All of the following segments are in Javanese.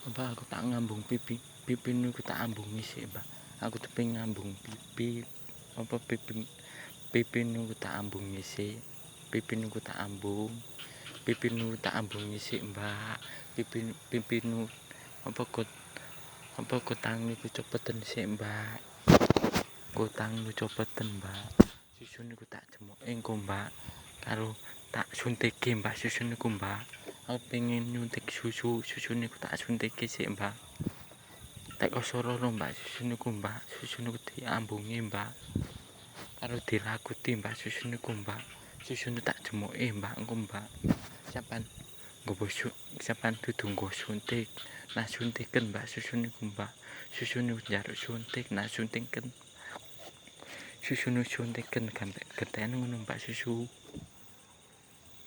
Mbak aku tak ngambung pipi niku tak ambungi sik Mbak. Aku tepe ngambung pipi pipi niku tak ambungi sik. Pipi niku tak ambung. Pipi niku tak ambungi sik Mbak. Pipi niku kutang niku cepeten sik Mbak. Kutang niku cepeten Mbak. Susu niku tak jemoke engko Mbak. Karo tak suntike Mbak susu niku Mbak. Aku pengen nyuntik susu niku tak suntike sik Mbak. Tak kosororo Mbak susu niku Mbak. Susu niku diambungi Mbak. Karo dirakuti Mbak susu niku Mbak. Susu niku tak jemoke Mbak engko Mbak. Sampan dudu nggo suntik. Nah suntiken Mbak susu niku Mbak. Susu niku njaluk suntik, nah suntiken. Susu niku suntiken sampai geten ngono Mbak susu.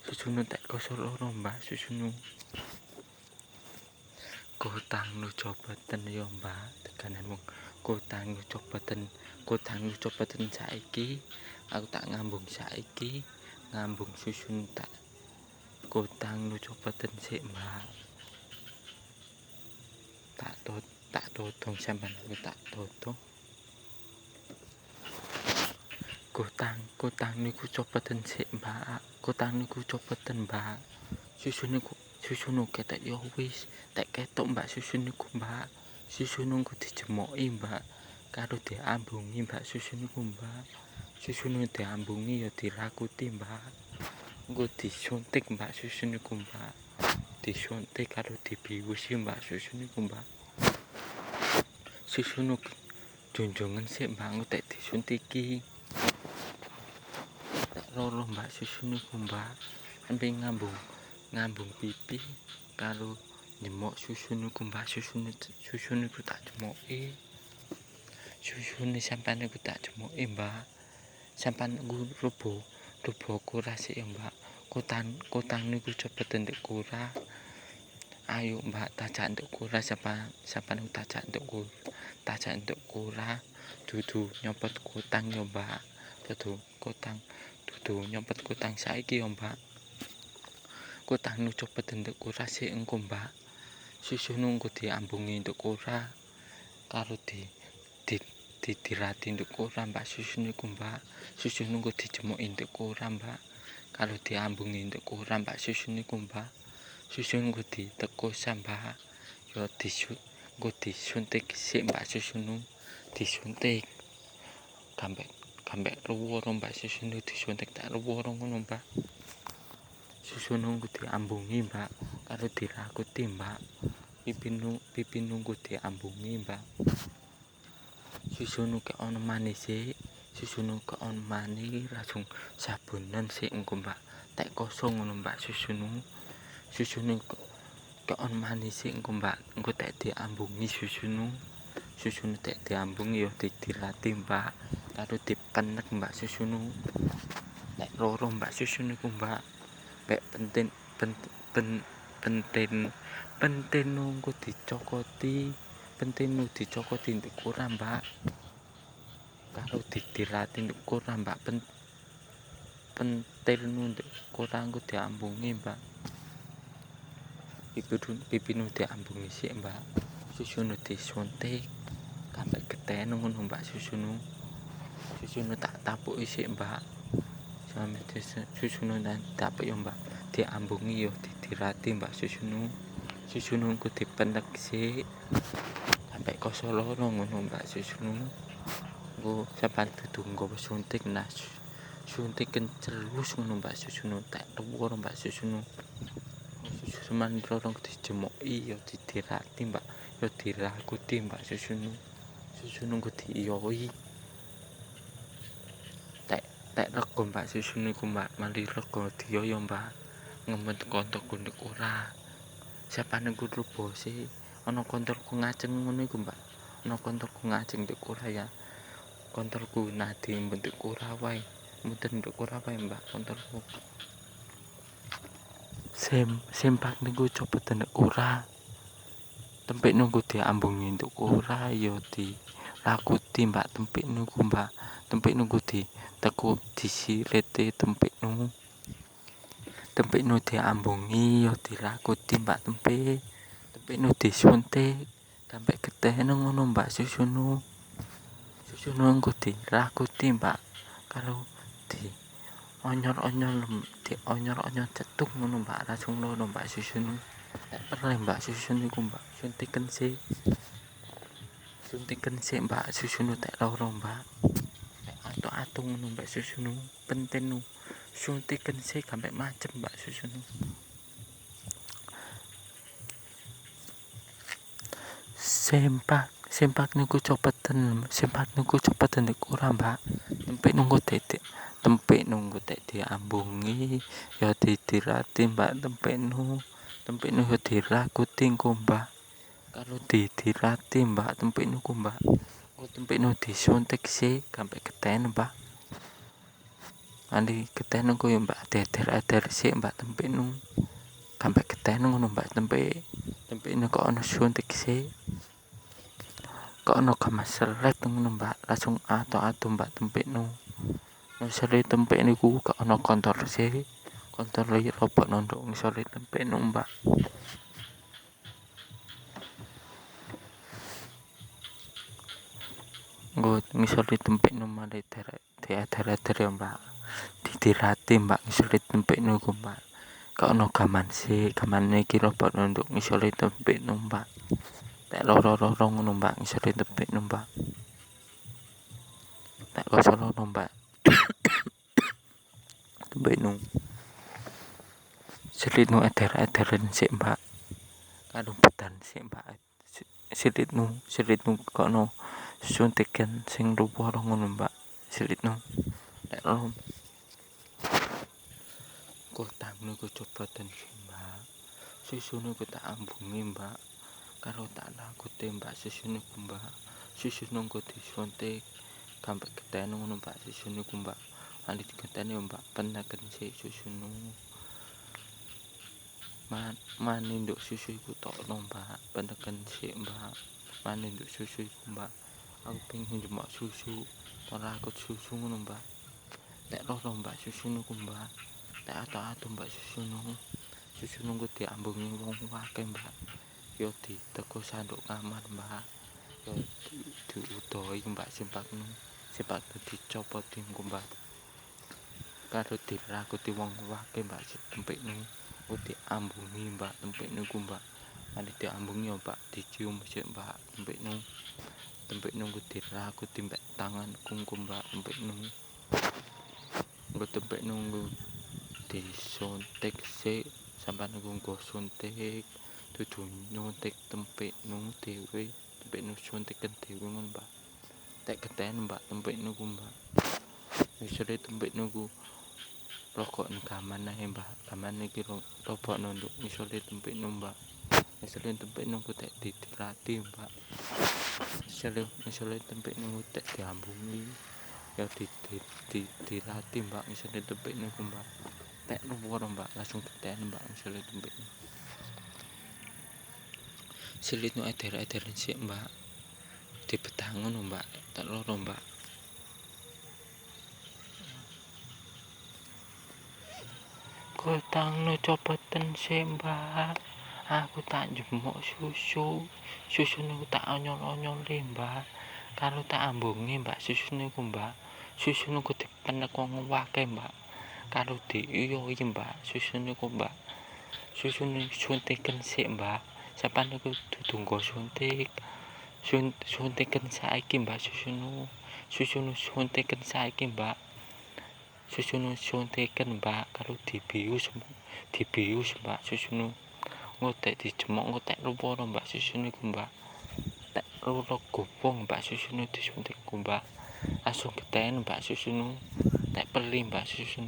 Susu niku tak kosororo Mbak susu niku. Kutang nu cepeten yo Mbak, teganan wong kutang nu cepeten saiki. Aku tak ngambung saiki, ngambung susu tak kutang nu cepeten sik Mbak. Tak totong sampean aku tak totong. Kutang niku cepeten sik Mbak. Kutang niku cepeten Mbak. Susu niku ketek yo wis, tak ketok Mbak susu niku Mbak. Susu niku dijemoki Mbak. Karo diambungi Mbak susu niku Mbak. Susu niku diambungi yo dirakuti Mbak. Engko disuntik Mbak susu niku Mbak. Disuntik karo dibiwusi Mbak susu niku Mbak. Susu niku jonjongen sik Mbak engko tak disuntiki. Tak loro Mbak susu niku Mbak. Sampai ngambung pipi karo nyemok susu niku Mbak. Susu niku tak jemoki. Susune sampean niku tak jemoki Mbak. Sampean niku rubo kurah sik ya Mbak. Kutang niku cepeten ndek kurah. Ayo Mbak tajak ndek kurah sampean niku tajak ndek kurah. Dudu nyopot kutang ya Mbak. Dudu nyopot kutang saiki ya Mbak. Kutang nu cepeten ndek kurah sik engko Mbak. Susu niku diambungi ndek kurah karo dirati ndek kurah Mbak susu niku Mbak. Susu niku dijemoki ndek kurah Mbak. Karo diambungi ndek kurah Mbak susu niku Mbak. Susu niku ditekus Mbak. Yo disuntik sik Mbak susu niku. Disuntik. Sampai ruworo Mbak susu niku disuntik tak ruworo ngono Mbak. Susu niku diambungi Mbak. Karo dirakuti Mbak. Pipi niku diambungi Mbak. Susu niku ono manise. Susu niku ono manis langsung sabunan sik engko Mbak. Tak kosong ngono Mbak susu niku. Susu niku ono manise engko Mbak. Engko tak diambungi susu niku. Susu niku tak diambungi yo dirati Mbak. Karo dipenek Mbak susu niku. Nek loro Mbak susu niku Mbak. Pek pentin niku dicokoti. Pentin niku dicokoti ndek kurah Mbak. Karo dirati ndek kurah Mbak. Pentil niku ndek kurah niku diambungi Mbak. Pipi niku diambungi sik Mbak. Susu niku disuntik. Sampai geten ngono Mbak susu niku. Susu niku tak tapuki sik Mbak. Sampai susu niku tapuki yo Mbak. Diambungi yo dirati Mbak susu niku. Susu niku dipenek sik. Sampai kosoloro ngono Mbak susu niku. Engko sampean dudu nggawa suntik nah suntiken celus ngono Mbak susu niku. Tak ruworo Mbak susu niku. Susu seman lorong dijemoki yo dirati Mbak. Yo dirakuti Mbak susu niku. Susu niku diiyoi. Tak rego Mbak susu niku Mbak. Mali rego diyoyo Mbak. Ngemet koncoku ndek ora. Sampeyan niku rubo sik. Ana koncoku ngajeng ngono iku Mbak. Ana koncoku ngajeng ndek ora ya. Koncoku nadi ndek ora wae. Muten ndek ora wae Mbak koncoku. Sempak niku cepeten ndek ora. Tempik niku diambungi ndek ora ya dirakuti Mbak tempik niku Mbak. Tempik niku ditekuk disirete tempik niku. Tempik niku diambungi ya dirakuti Mbak tempik Tempek nu disuntik sampai getih ngono mbak susunu engko dirakuti mbak karo di onyor-onyor cetuk ngono mbak langsung ngono mbak susunu tak perlu mbak susunu iku mbak suntiken sik mbak susunu tak loro mbak atu-atu ngono mbak susunu penting nu suntiken sik sampai macem mbak susunu sempak niku cepeten ora mbak tempek nunggu dek diambungi ya didirati mbak tempek nu ya dirakuti engko mbak kalau dirati mbak tempek niku mbak tempek nu disuntik sih sampai geten mbak andi geten engko ya mbak deder sih mbak tempek nu sampai geten ngono mbak tempek nu kok ono suntik sih kok ono gamas selet ngono mbak langsung atu mbak tempek nu ngisore tempek niku kok ono kontor robot nondok ngisore tempek nu mbak nggo ngisore tempek nu male diader ya mbak didirati mbak ngisore tempek niku mbak kok ono gaman iki robot nondok ngisore tempek nu mbak tak loro ngono mbak ngisore tempek nu mbak tak kosoro mbak tempek nu selit nu eder-ederen sik mbak karo bedan sik mbak selit nu kono suntiken sing luwara ngono mbak selit nu nek kotang niku cobaten sik mbak susu niku tak ambungi mbak karo tak lakuti mbak susu niku mbak susu niku disuntik sampai geten ngono mbak susu niku mbak andi digenteni mbak peneken sik susu niku maninduk susu iku tokno mbak peneken sik mbak maninduk susu iku mbak aku pengen njemak susu ora akut susu ngono mbak nek loro mbak susu niku mbak nek atu-atu mbak susu niku diambungi wong akeh mbak yo diteko sanduk kamar mbak yo diudohi mbak sempak dicopot engko mbak karo dirakuti wong akeh mbak tempek niku diambungi mbak tempek niku mbak mari diambungi yo mbak dicium sik mbak tempek niku dirakuti mbak tanganku mbak tempek niku nggo tempek niku disuntik sik sampeyan niku nggo suntik dudu nyuntik tempek niku dhewe tempek niku suntiken dhewe ngono mbak tek geten mbak tempek niku mbak wisore tempek niku rokok gaman ae mbak gaman iki robot nondok ngisore tempek niku mbak ngisore tempek niku tek didirati mbak ngisore tempek niku tek diambungi ya dirati mbak ngisore tempek niku mbak tek luwara mbak langsung geten mbak ngisore tempek selit nu eder-ederen sik mbak dibedah ngono mbak tak loro mbak kotang nu copoten sik mbak aku tak njemuk susu niku tak onyol-onyoli mbak karo tak ambungi mbak susu niku dipenek wong akeh mbak karo diiyohi mbak susu niku mbak suntiken sik mbak sampeyan niku dudu nggo suntiken saiki mbak susu suntiken saiki mbak susu suntiken mbak karo dibius mbak susu engko tek dijemuk engko tek luwara mbak susu niku mbak tek loro gopong mbak susu disuntik mbak langsung geten mbak susu tek peli mbak susu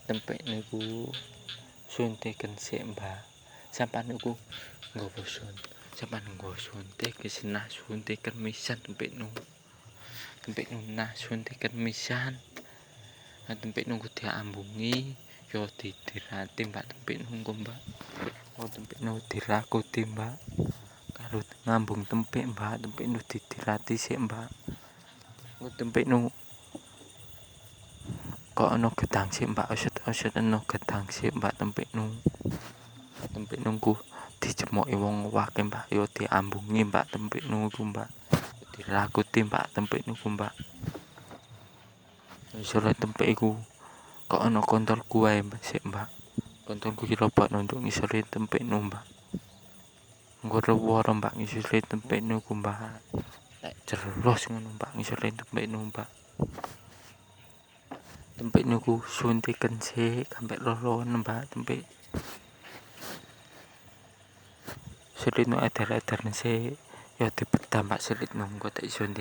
tempek niku suntiken sik mbak sampeyan niku nggo suntik wis nah suntiken misan tempek nu nah suntiken misan tempek niku diambungi yo didirati mbak tempek niku mbak tempek niku dirakuti mbak karo ngambung tempek mbak tempek niku didirati sik mbak tempek niku kok ono gedang sik mbak usut ono gedang sik mbak tempek niku dicemoki wong wake Mbak, yo diambungi Mbak tempik niku Mbak. Dilakuti Mbak tempik niku Mbak. Ngisore tempik iku kok ana kontolku wae Mbak sik Mbak. Kontolku ki lobok nunduk ngisore tempik niku Mbak. Engko rewara Mbak ngisore tempik niku Mbak. Lek jeros ngono Mbak ngisore tempik niku Mbak. Tempik niku suntiken sik sampe loloen Mbak tempik. Sulit no edar-edar sik. Ya dibedah Mbak sulit nunggu tak suntik.